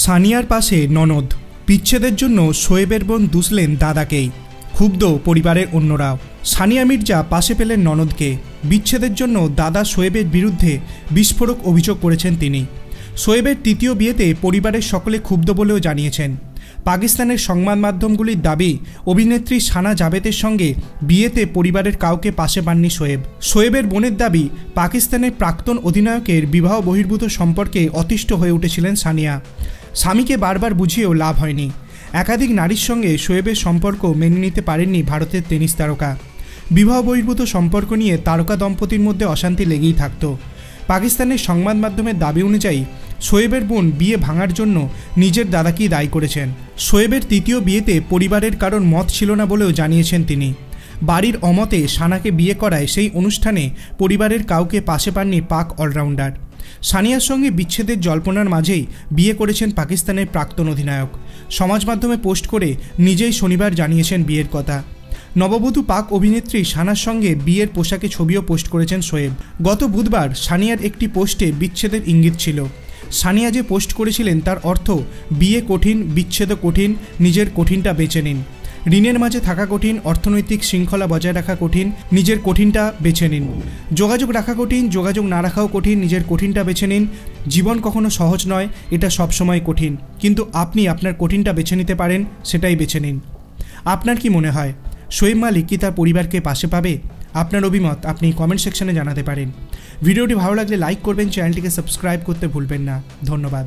সানিয়ার পাশে ননদ, বিচ্ছেদের জন্য শোয়েবের বোন দুষলেন দাদাকেই। ক্ষুব্ধ পরিবারের অন্যরাও। সানিয়া মির্জা পাশে পেলেন ননদকে। বিচ্ছেদের জন্য দাদা শোয়েবের বিরুদ্ধে বিস্ফোরক অভিযোগ করেছেন তিনি। শোয়েবের তৃতীয় বিয়েতে পরিবারের সকলে ক্ষুব্ধ বলেও জানিয়েছেন। পাকিস্তানের সংবাদ মাধ্যমগুলির দাবি, অভিনেত্রী সানা জাভেদের সঙ্গে বিয়েতে পরিবারের কাউকে পাশে পাননি শোয়েব। শোয়েবের বোনের দাবি, পাকিস্তানের প্রাক্তন অধিনায়কের বিবাহ বহির্ভূত সম্পর্কে অতিষ্ঠ হয়ে উঠেছিলেন সানিয়া। স্বামীকে বারবার বুঝিয়েও লাভ হয়নি। একাধিক নারীর সঙ্গে শোয়েবের সম্পর্ক মেনে নিতে পারেননি ভারতের টেনিস তারকা। বিবাহ বহির্ভূত সম্পর্ক নিয়ে তারকা দম্পতির মধ্যে অশান্তি লেগেই থাকত। পাকিস্তানের সংবাদ মাধ্যমের দাবি অনুযায়ী শোয়েবের বোন বিয়ে ভাঙার জন্য নিজের দাদাকেই দায়ী করেছেন। শোয়েবের তৃতীয় বিয়েতে পরিবারের কারোর মত ছিল না বলেও জানিয়েছেন তিনি। বাড়ির অমতে সানাকে বিয়ে করায় সেই অনুষ্ঠানে পরিবারের কাউকে পাশে পাননি পাক অলরাউন্ডার। সানিয়ার সঙ্গে বিচ্ছেদের জল্পনার মাঝেই বিয়ে করেছেন পাকিস্তানের প্রাক্তন অধিনায়ক। সমাজ মাধ্যমে পোস্ট করে নিজেই শনিবার জানিয়েছেন বিয়ের কথা। নববধূ পাক অভিনেত্রী সানার সঙ্গে বিয়ের পোশাকে ছবিও পোস্ট করেছেন শোয়েব। গত বুধবার সানিয়ার একটি পোস্টে বিচ্ছেদের ইঙ্গিত ছিল। সানিয়া যে পোস্ট করেছিলেন তার অর্থ, বিয়ে কঠিন, বিচ্ছেদ কঠিন, নিজের কঠিনটা বেছে নিন। ঋণের মাঝে থাকা কঠিন, অর্থনৈতিক শৃঙ্খলা বজায় রাখা কঠিন, নিজের কঠিনটা বেছে নিন। যোগাযোগ রাখা কঠিন, যোগাযোগ না রাখাও কঠিন, নিজের কঠিনটা বেছে নিন। জীবন কখনো সহজ নয়, এটা সবসময় কঠিন, কিন্তু আপনি আপনার কঠিনটা বেছে নিতে পারেন, সেটাই বেছে নিন। আপনার কি মনে হয়, শোয়েব মালিক কি তার পরিবারকে পাশে পাবে? আপনার অভিমত আপনি কমেন্ট সেকশনে জানাতে পারেন। ভিডিওটি ভালো লাগলে লাইক করবেন, চ্যানেলটিকে সাবস্ক্রাইব করতে ভুলবেন না। ধন্যবাদ।